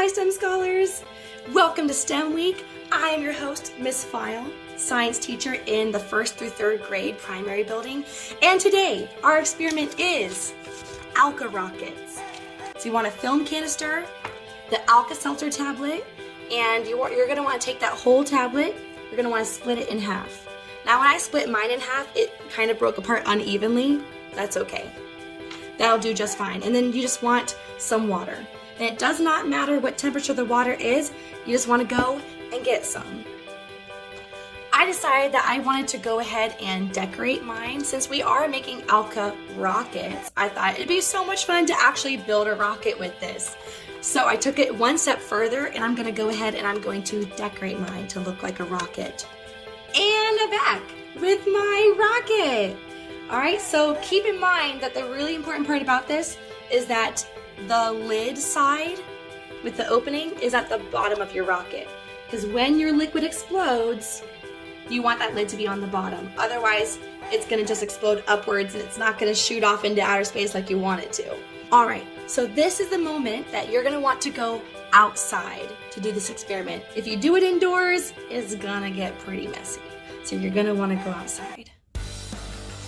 Hi STEM scholars! Welcome to STEM Week. I am your host, Miss File, science teacher in the 1st through 3rd grade primary building. And today, our experiment is Alka rockets. So you want a film canister, the Alka-Seltzer tablet, and you're going to want to take that whole tablet, you're going to want to split it in half. Now when I split mine in half, it kind of broke apart unevenly. That's okay. That'll do just fine. And then you just want some water. And it does not matter what temperature the water is, you just want to go and get some. I decided that I wanted to go ahead and decorate mine. Since we are making Alka rockets, I thought it'd be so much fun to actually build a rocket with this. So I took it one step further and I'm going to go ahead and I'm going to decorate mine to look like a rocket. And I'm back with my rocket. Alright, so keep in mind that the really important part about this is that the lid side with the opening is at the bottom of your rocket. Because when your liquid explodes, you want that lid to be on the bottom. Otherwise, it's going to just explode upwards and it's not going to shoot off into outer space like you want it to. Alright, so this is the moment that you're going to want to go outside to do this experiment. If you do it indoors, it's going to get pretty messy. So you're going to want to go outside.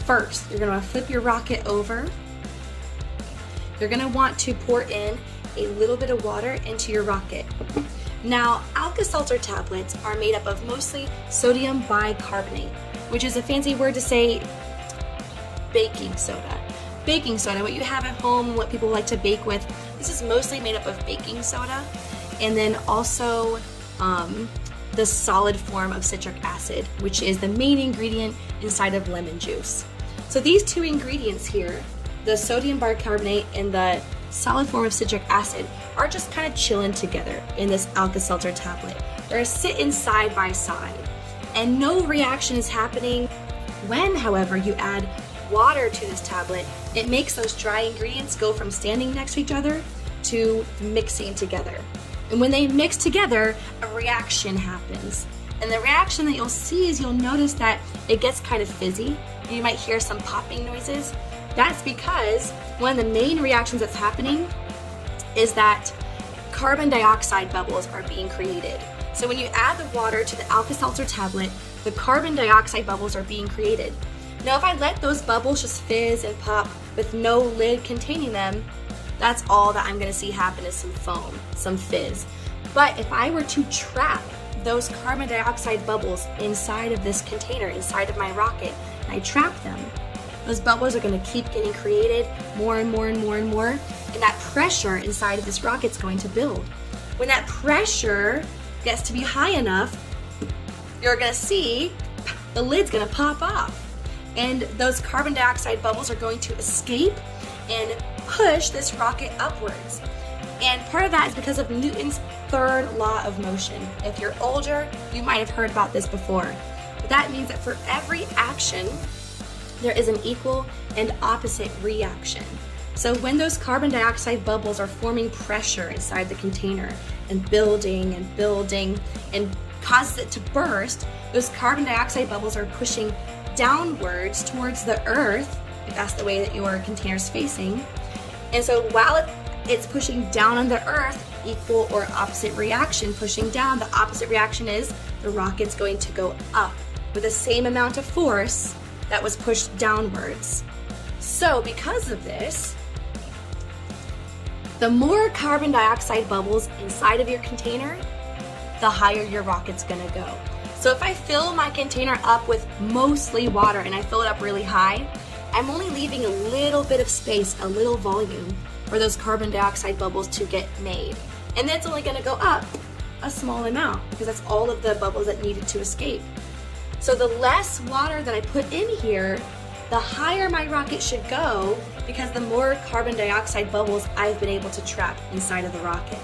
First, you're going to want to flip your rocket over. You're going to want to pour in a little bit of water into your rocket. Now, Alka-Seltzer tablets are made up of mostly sodium bicarbonate, which is a fancy word to say baking soda. Baking soda, what you have at home, what people like to bake with, this is mostly made up of baking soda. And then also the solid form of citric acid, which is the main ingredient inside of lemon juice. So these two ingredients here, the sodium bicarbonate and the solid form of citric acid, are just kind of chilling together in this Alka-Seltzer tablet. They're sitting side by side, and no reaction is happening. When, however, you add water to this tablet, it makes those dry ingredients go from standing next to each other to mixing together. And when they mix together, a reaction happens. And the reaction that you'll see is you'll notice that it gets kind of fizzy. You might hear some popping noises. That's because one of the main reactions that's happening is that carbon dioxide bubbles are being created. So when you add the water to the Alka-Seltzer tablet, the carbon dioxide bubbles are being created. Now if I let those bubbles just fizz and pop with no lid containing them, that's all that I'm going to see happen is some foam, some fizz. But if I were to trap those carbon dioxide bubbles inside of this container, inside of my rocket, and I trap them, those bubbles are going to keep getting created more and more and more and more, and that pressure inside of this rocket is going to build. When that pressure gets to be high enough, you're going to see the lid's going to pop off, and those carbon dioxide bubbles are going to escape and push this rocket upwards. And part of that is because of Newton's third law of motion. If you're older, you might have heard about this before. But that means that for every action, there is an equal and opposite reaction. So when those carbon dioxide bubbles are forming pressure inside the container and building and causes it to burst, those carbon dioxide bubbles are pushing downwards towards the earth, if that's the way that your container is facing. And so while it's pushing down on the earth, equal or opposite reaction pushing down, the opposite reaction is the rocket's going to go up with the same amount of force that was pushed downwards. So because of this, the more carbon dioxide bubbles inside of your container, the higher your rocket's gonna go. So if I fill my container up with mostly water and I fill it up really high, I'm only leaving a little bit of space, a little volume for those carbon dioxide bubbles to get made. And that's only gonna go up a small amount because that's all of the bubbles that needed to escape. So the less water that I put in here, the higher my rocket should go because the more carbon dioxide bubbles I've been able to trap inside of the rocket.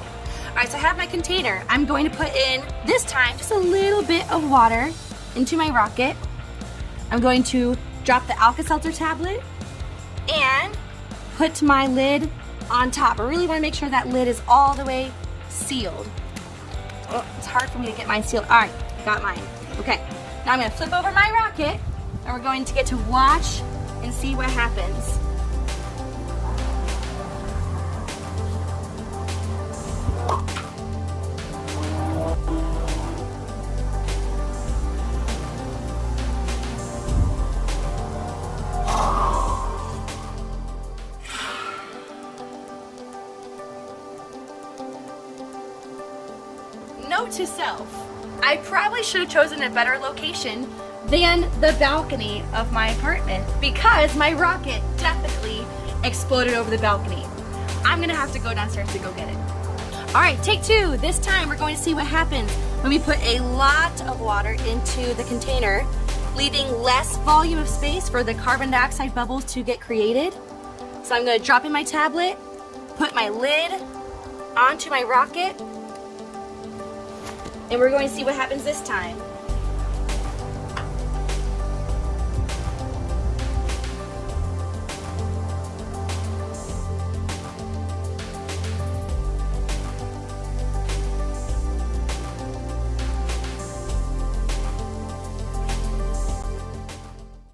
All right, so I have my container. I'm going to put in, this time, just a little bit of water into my rocket. I'm going to drop the Alka-Seltzer tablet and put my lid on top. I really want to make sure that lid is all the way sealed. Oh, it's hard for me to get mine sealed. All right, got mine. Okay. Now I'm going to flip over my rocket, and we're going to get to watch and see what happens. note to self, I probably should have chosen a better location than the balcony of my apartment because my rocket definitely exploded over the balcony. I'm gonna have to go downstairs to go get it. All right, take two. This time we're going to see what happens when we put a lot of water into the container, leaving less volume of space for the carbon dioxide bubbles to get created. So I'm gonna drop in my tablet, put my lid onto my rocket, and we're going to see what happens this time.